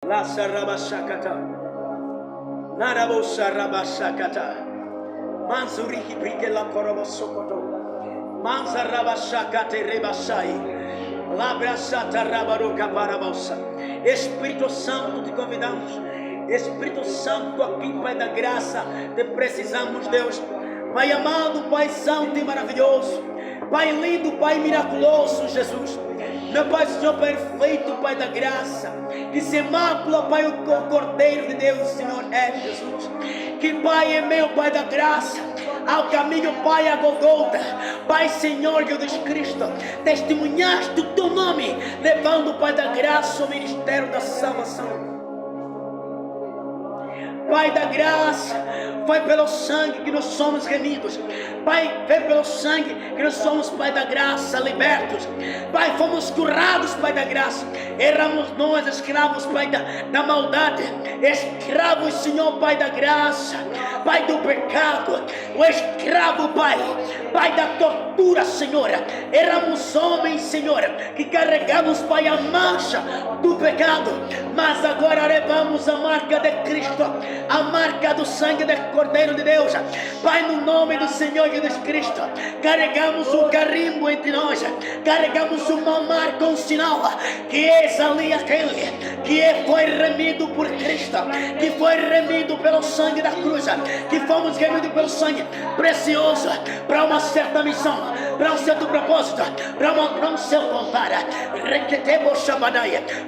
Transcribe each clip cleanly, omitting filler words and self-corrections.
La sarabashakata. Narabo sarabashakata. Manzuri hibrike la korobosokoto. Manzarabashakate rebashai. Labrasata rabaruca parabosa. Espírito Santo, te convidamos. Espírito Santo, aqui, Pai da graça, te precisamos, Deus. Pai amado, Pai santo e maravilhoso, Pai lindo, Pai miraculoso, Jesus. Meu Pai, Senhor perfeito, Pai da graça, que se macula, Pai, o Cordeiro de Deus, Senhor, é Jesus. Que Pai é meu, Pai da graça, ao caminho, Pai, a Golgota, Pai, Senhor Jesus Cristo, testemunhaste o teu nome, levando, Pai da graça, o ministério da salvação. Pai da graça, foi pelo sangue que nós somos remidos. Pai, foi pelo sangue que nós somos, Pai da graça, libertos. Pai, fomos curados, Pai da graça. Éramos nós escravos, Pai da maldade. Escravos, Senhor, Pai da graça. Pai do pecado. O escravo, Pai. Pai da tortura, Senhor. Éramos homens, Senhor, que carregamos, Pai, a mancha do pecado. Mas agora levamos a marca de Cristo, a marca do sangue do Cordeiro de Deus. Pai, no nome do Senhor Jesus Cristo, carregamos o carimbo entre nós, carregamos uma marca, um sinal, que és ali aquele que foi remido por Cristo, que foi remido pelo sangue da cruz, que fomos remidos pelo sangue precioso, para uma certa missão, para um certo propósito, para um certo vontade.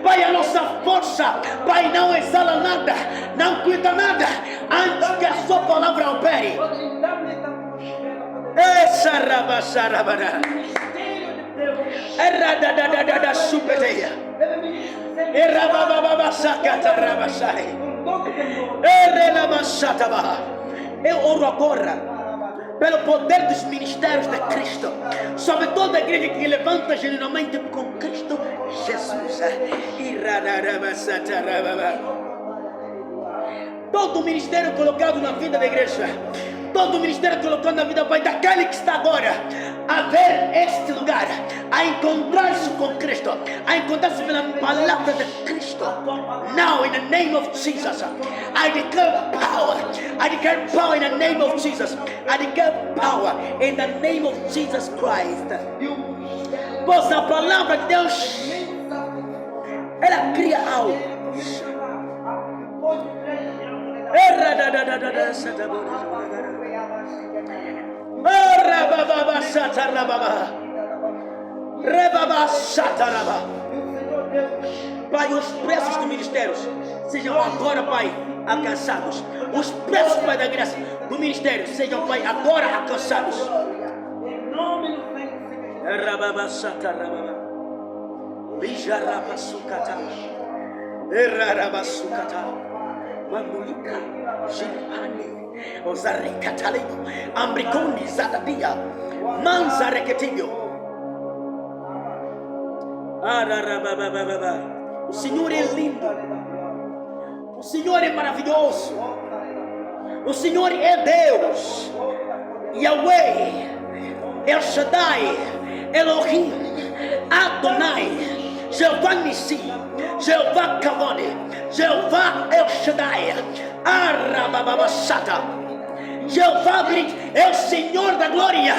Pai, a nossa força, Pai, não exala nada, não cuida nada, antes que a sua palavra opere. Sarabasarabara. Erradadadada supeteia. Errabababasakatarabasai. Errelamasataba. Eu oro agora pelo poder dos ministérios de Cristo, sobre toda a igreja que levanta genuinamente com Cristo Jesus. Todo o ministério colocado na vida da igreja, todo o ministério colocado na vida, Pai, daquele que está agora a ver este lugar, a encontrar-se com Cristo, a encontrar-se pela palavra de Cristo. Now, in the name of Jesus, I declare power. I declare power in the name of Jesus. I declare power in the name of Jesus Christ. Pois a palavra de Deus, ela cria algo. Pai, os preços do ministério sejam agora, Pai, alcançados. Os preços, Pai, da graça do ministério sejam, Pai, agora alcançados. Em nome do Senhor. Mamulika, Jipani, Ozarekatalego, Ambriconi, Zadadia, Manzareketilho. O Senhor é lindo, o Senhor é maravilhoso, o Senhor é Deus, Yahweh, El Shaddai, Elohim, Adonai, Jeová Nissi, Jeová Kavone, Jeová El Shaddai, Arabababasata, Jeová é o Senhor da glória.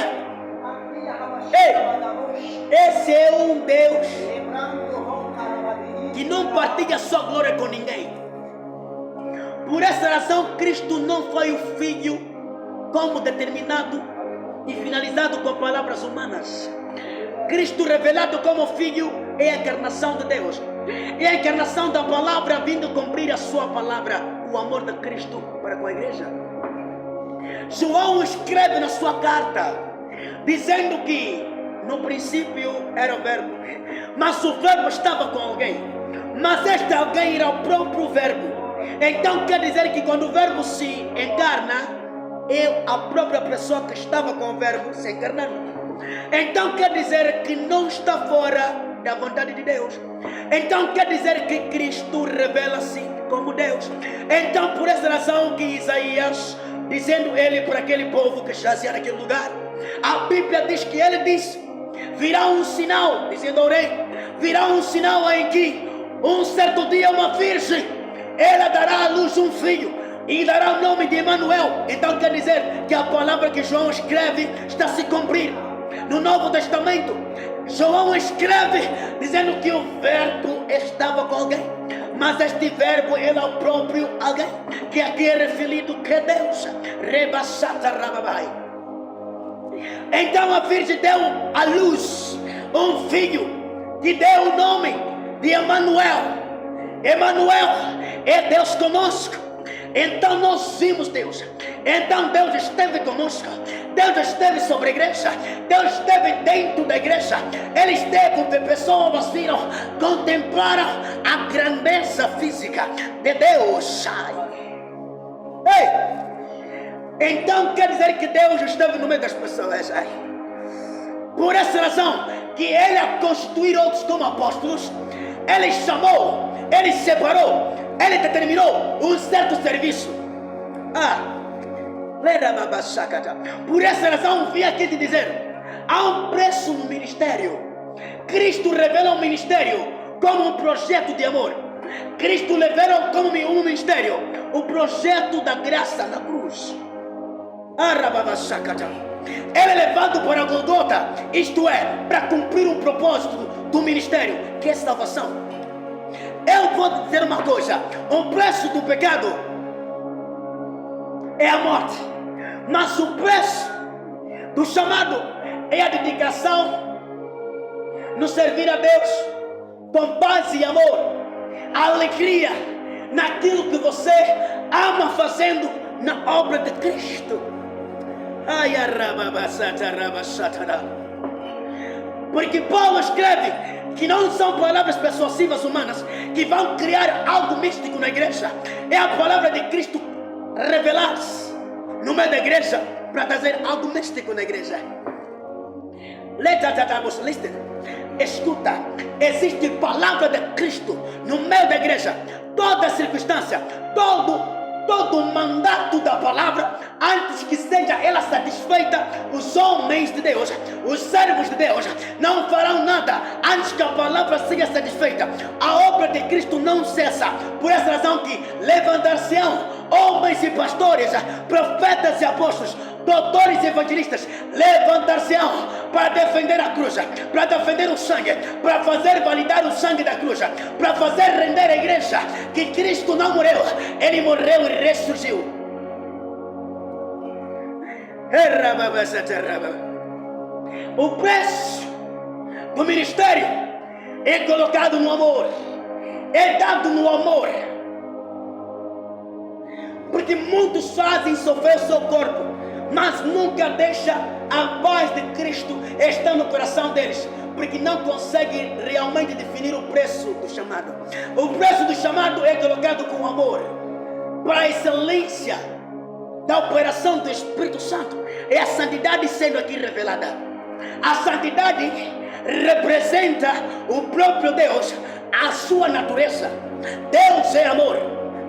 Ei, esse é um Deus que não partilha sua glória com ninguém. Por essa razão, Cristo não foi o Filho como determinado e finalizado com palavras humanas. Cristo revelado como Filho é a encarnação de Deus, é a encarnação da palavra vindo cumprir a sua palavra, o amor de Cristo para com a igreja. João escreve na sua carta dizendo que no princípio era o verbo, mas o verbo estava com alguém, mas este alguém era o próprio verbo. Então quer dizer que quando o verbo se encarna, é a própria pessoa que estava com o verbo se encarnando. Então quer dizer que não está fora da vontade de Deus. Então quer dizer que Cristo revela-se como Deus. Então por essa razão que Isaías, dizendo ele para aquele povo que jazia naquele lugar, a Bíblia diz que ele disse: virá um sinal, dizendo ao rei, virá um sinal em que Um certo dia uma virgem, ela dará à luz um filho e dará o nome de Emanuel. Então quer dizer que a palavra que João escreve está se cumprir. No Novo Testamento, João escreve dizendo que o verbo estava com alguém, mas este verbo ele é o próprio alguém, que aqui é referido que é Deus. Então a virgem deu à luz um filho que deu o nome de Emanuel. Emanuel é Deus conosco. Então nós vimos Deus. Então Deus esteve conosco. Deus esteve sobre a igreja. Deus esteve dentro da igreja. Ele esteve, pessoas viram, contemplaram a grandeza física de Deus. Ei! Então quer dizer que Deus esteve no meio das pessoas. Por essa razão que Ele a constituir outros como apóstolos, Ele chamou, Ele separou, Ele determinou um certo serviço. Por essa razão vim aqui te dizer, há um preço no ministério. Cristo revela o ministério como um projeto de amor. Cristo revela como um ministério o projeto da graça na cruz. Ele é levado para Golgota, isto é, para cumprir um propósito do ministério, que é salvação. Eu vou dizer uma coisa: o preço do pecado é a morte, mas o preço do chamado é a dedicação no servir a Deus com paz e amor, a alegria naquilo que você ama fazendo na obra de Cristo. Porque Paulo escreve que não são palavras persuasivas humanas que vão criar algo místico na igreja. É a palavra de Cristo revelar-se no meio da igreja para trazer algo místico na igreja. Listen. Escuta, existe palavra de Cristo no meio da igreja. Toda circunstância, todo o mandato da palavra, antes que seja ela satisfeita, os homens de Deus, os servos de Deus, não farão nada antes que a palavra seja satisfeita. A obra de Cristo não cessa. Por essa razão que levantar-se-ão homens e pastores, profetas e apóstolos, doutores e evangelistas, levantar-se-ão para defender a cruz, para defender o sangue, para fazer validar o sangue da cruz, para fazer render a igreja que Cristo não morreu, Ele morreu e ressurgiu. O preço do ministério é colocado no amor, é dado no amor. Porque muitos fazem sofrer o seu corpo, mas nunca deixa a paz de Cristo estar no coração deles, porque não conseguem realmente definir o preço do chamado. O preço do chamado é colocado com amor, para a excelência da operação do Espírito Santo. É a santidade sendo aqui revelada. A santidade representa o próprio Deus, a sua natureza. Deus é amor.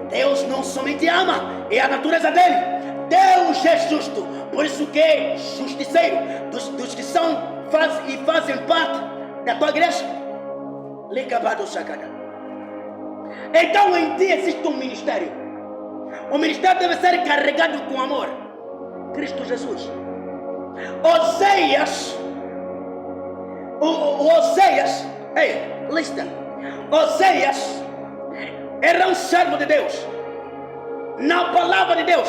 Deus não somente ama, é a natureza dele. Deus é justo, por isso que é justiceiro dos que fazem parte da tua igreja. Então em ti existe um ministério. O ministério deve ser carregado com amor. Cristo Jesus. Oséias, listen. Oséias era um servo de Deus. Na palavra de Deus,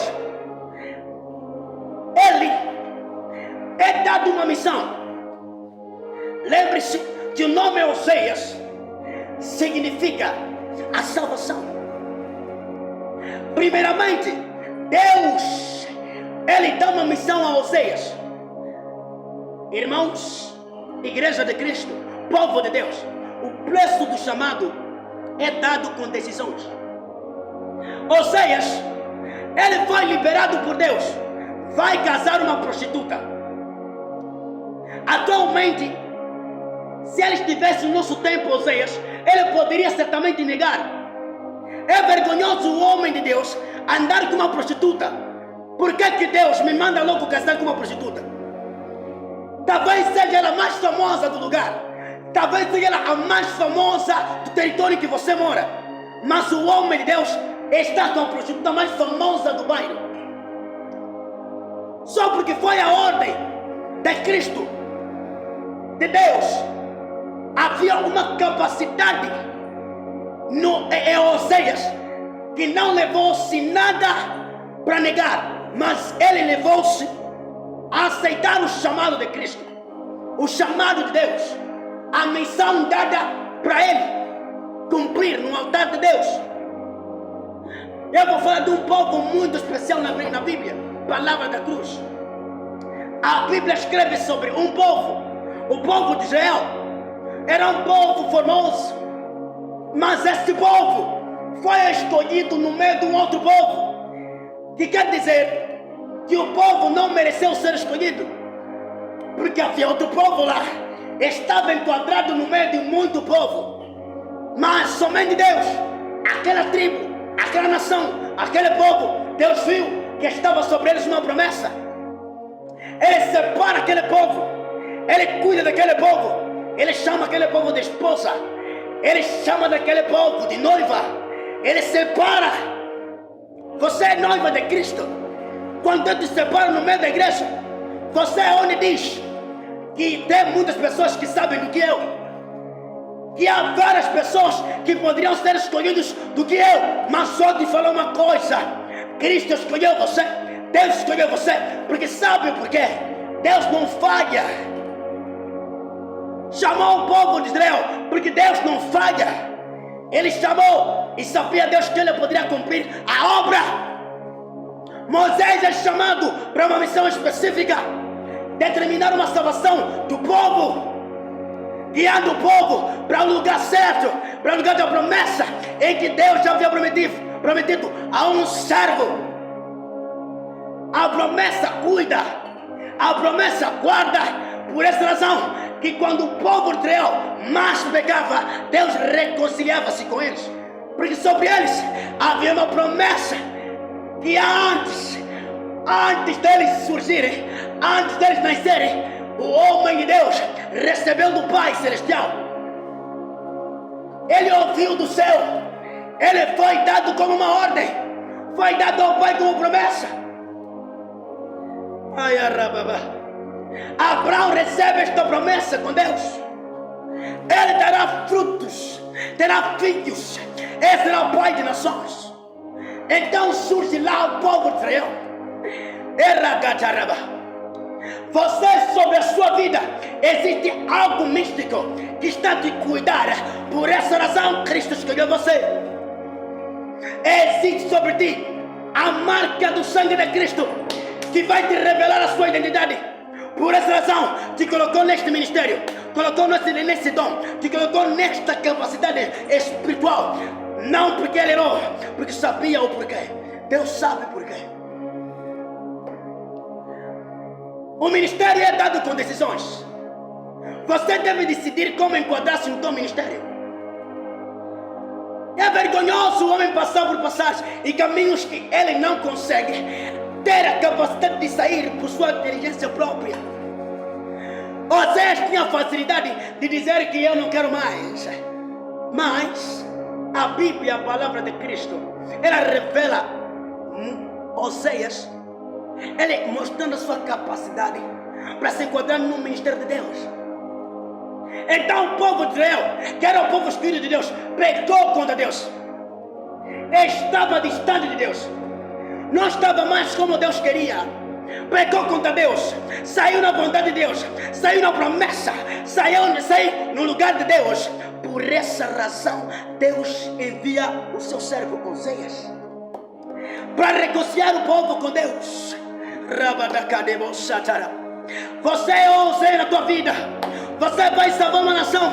ele é dado uma missão. Lembre-se que o nome Oséias significa a salvação. Primeiramente, Deus, Ele dá uma missão a Oséias. Irmãos, igreja de Cristo, povo de Deus, o preço do chamado é dado com decisões. Oséias, ele foi liberado por Deus, vai casar uma prostituta. Atualmente, se ele estivesse no nosso tempo, Oséias, ele poderia certamente negar. É vergonhoso o homem de Deus andar com uma prostituta. Por que Deus me manda logo casar com uma prostituta? Talvez seja ela mais famosa do lugar. Talvez seja ela a mais famosa do território que você mora. Mas o homem de Deus está com a prostituta mais famosa do bairro. Só porque foi a ordem de Cristo, de Deus. Havia uma capacidade em Oséias que não levou-se nada para negar, mas ele levou-se a aceitar o chamado de Cristo, o chamado de Deus, a missão dada para ele cumprir no altar de Deus. Eu vou falar de um povo muito especial na Bíblia, palavra da cruz. A Bíblia escreve sobre um povo, o povo de Israel. Era um povo formoso, mas esse povo foi escolhido no meio de um outro povo, que quer dizer que o povo não mereceu ser escolhido, porque havia outro povo lá, estava enquadrado no meio de muito povo, mas somente Deus, aquela tribo, aquela nação, aquele povo, Deus viu que estava sobre eles uma promessa. Ele separa aquele povo, ele cuida daquele povo, ele chama aquele povo de esposa, ele chama daquele povo de noiva, ele separa. Você é noiva de Cristo. Quando Deus te separa no meio da igreja, você é onde diz que tem muitas pessoas que sabem do que eu, que há várias pessoas que poderiam ser escolhidas do que eu, mas só te falar uma coisa: Cristo escolheu você, Deus escolheu você, porque sabe por quê? Deus não falha. Chamou o povo de Israel porque Deus não falha. Ele chamou e sabia Deus que ele poderia cumprir a obra. Moisés é chamado para uma missão específica, determinar uma salvação do povo, guiando o povo para o lugar certo, para o lugar da promessa em que Deus já havia prometido a um servo. A promessa cuida, a promessa guarda. Por essa razão que quando o povo de Israel mais pecava, Deus reconciliava-se com eles, porque sobre eles havia uma promessa que antes deles surgirem, antes deles nascerem, o homem de Deus recebeu do Pai Celestial. Ele ouviu do céu, ele foi dado como uma ordem, foi dado ao Pai como promessa. Ai, arrababa. Abraão recebe esta promessa com Deus. Ele terá frutos, terá filhos, ele será o pai de nações. Então surge lá o povo de Israel. Você, sobre a sua vida, existe algo místico que está a te cuidar. Por essa razão Cristo escolheu você. Existe sobre ti a marca do sangue de Cristo, que vai te revelar a sua identidade. Por essa razão te colocou neste ministério, colocou nesse dom, te colocou nesta capacidade espiritual. Não porque ele errou, porque sabia o porquê. Deus sabe porquê. O ministério é dado com decisões. Você deve decidir como enquadrar-se no teu ministério. É vergonhoso o homem passar por passagens e caminhos que ele não consegue ter a capacidade de sair por sua inteligência própria. Oséias tinha a facilidade de dizer que eu não quero mais. Mas a Bíblia, a palavra de Cristo, ela revela Oséias, ele mostrando a sua capacidade para se enquadrar no ministério de Deus. Então o povo de Israel, que era o povo escolhido de Deus, pecou contra Deus, estava distante de Deus, não estava mais como Deus queria, pecou contra Deus, saiu na vontade de Deus, saiu na promessa, saiu no lugar de Deus. Por essa razão Deus envia o seu servo Oséias para reconciliar o povo com Deus. Você é Oséias na tua vida, você vai salvar uma nação.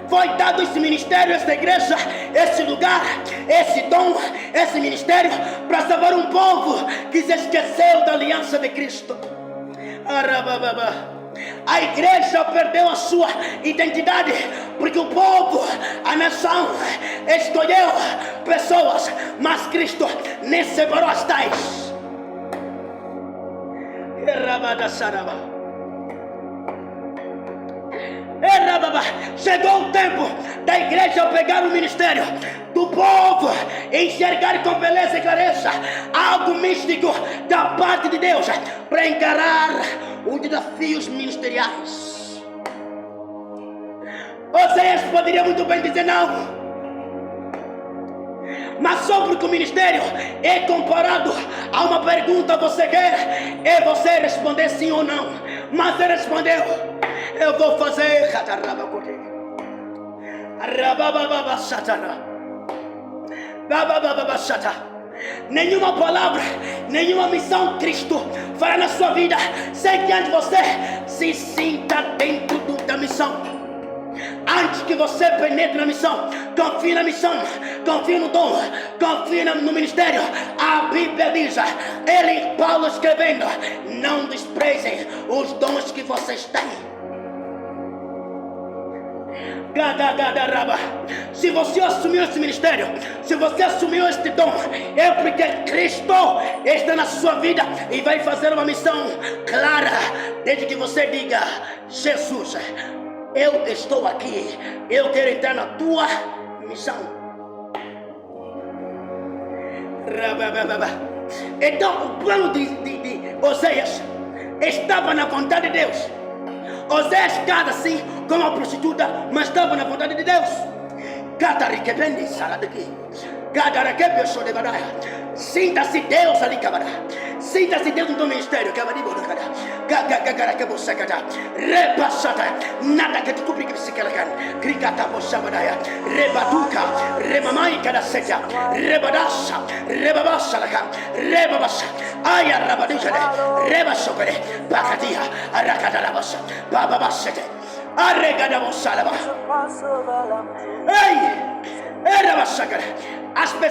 Foi dado esse ministério, essa igreja, esse lugar, esse dom, esse ministério para salvar um povo que se esqueceu da aliança de Cristo. A igreja perdeu a sua identidade porque o povo, a nação, escolheu pessoas, mas Cristo nem separou as tais. Chegou o tempo da igreja pegar o ministério, do povo enxergar com beleza e clareza algo místico da parte de Deus para encarar os desafios ministeriais. Oséias poderia muito bem dizer não, mas só porque o ministério é comparado a uma pergunta: você quer? É você responder sim ou não. Mas ele respondeu: eu vou fazer. Nenhuma palavra, nenhuma missão Cristo fará na sua vida sem que antes você se sinta dentro da missão. Antes que você penetre na missão, confie na missão, confie no dom, confie no ministério. A Bíblia diz, Paulo escrevendo: não desprezem os dons que vocês têm. Se você assumiu esse ministério, se você assumiu este dom, é porque Cristo está na sua vida e vai fazer uma missão clara, desde que você diga: Jesus, eu estou aqui, eu quero entrar na tua missão. Então o plano de Oséias estava na vontade de Deus. Oséias casa-se com uma prostituta, mas estava na vontade de Deus. Sinta-se Deus ali, camarada. Sinta-se Deus no teu ministério. Nada que te cubra que se calacan. Cricata bochamadaya. Rebaduca. Remamai cada setia. Rebadasha. Rebabasha lacan. Rebabasha. Aya rabadicade. Rebasokade. Bakadia. Arakadalabasha. Bababasete. Arregadaboshalaba. Ei! As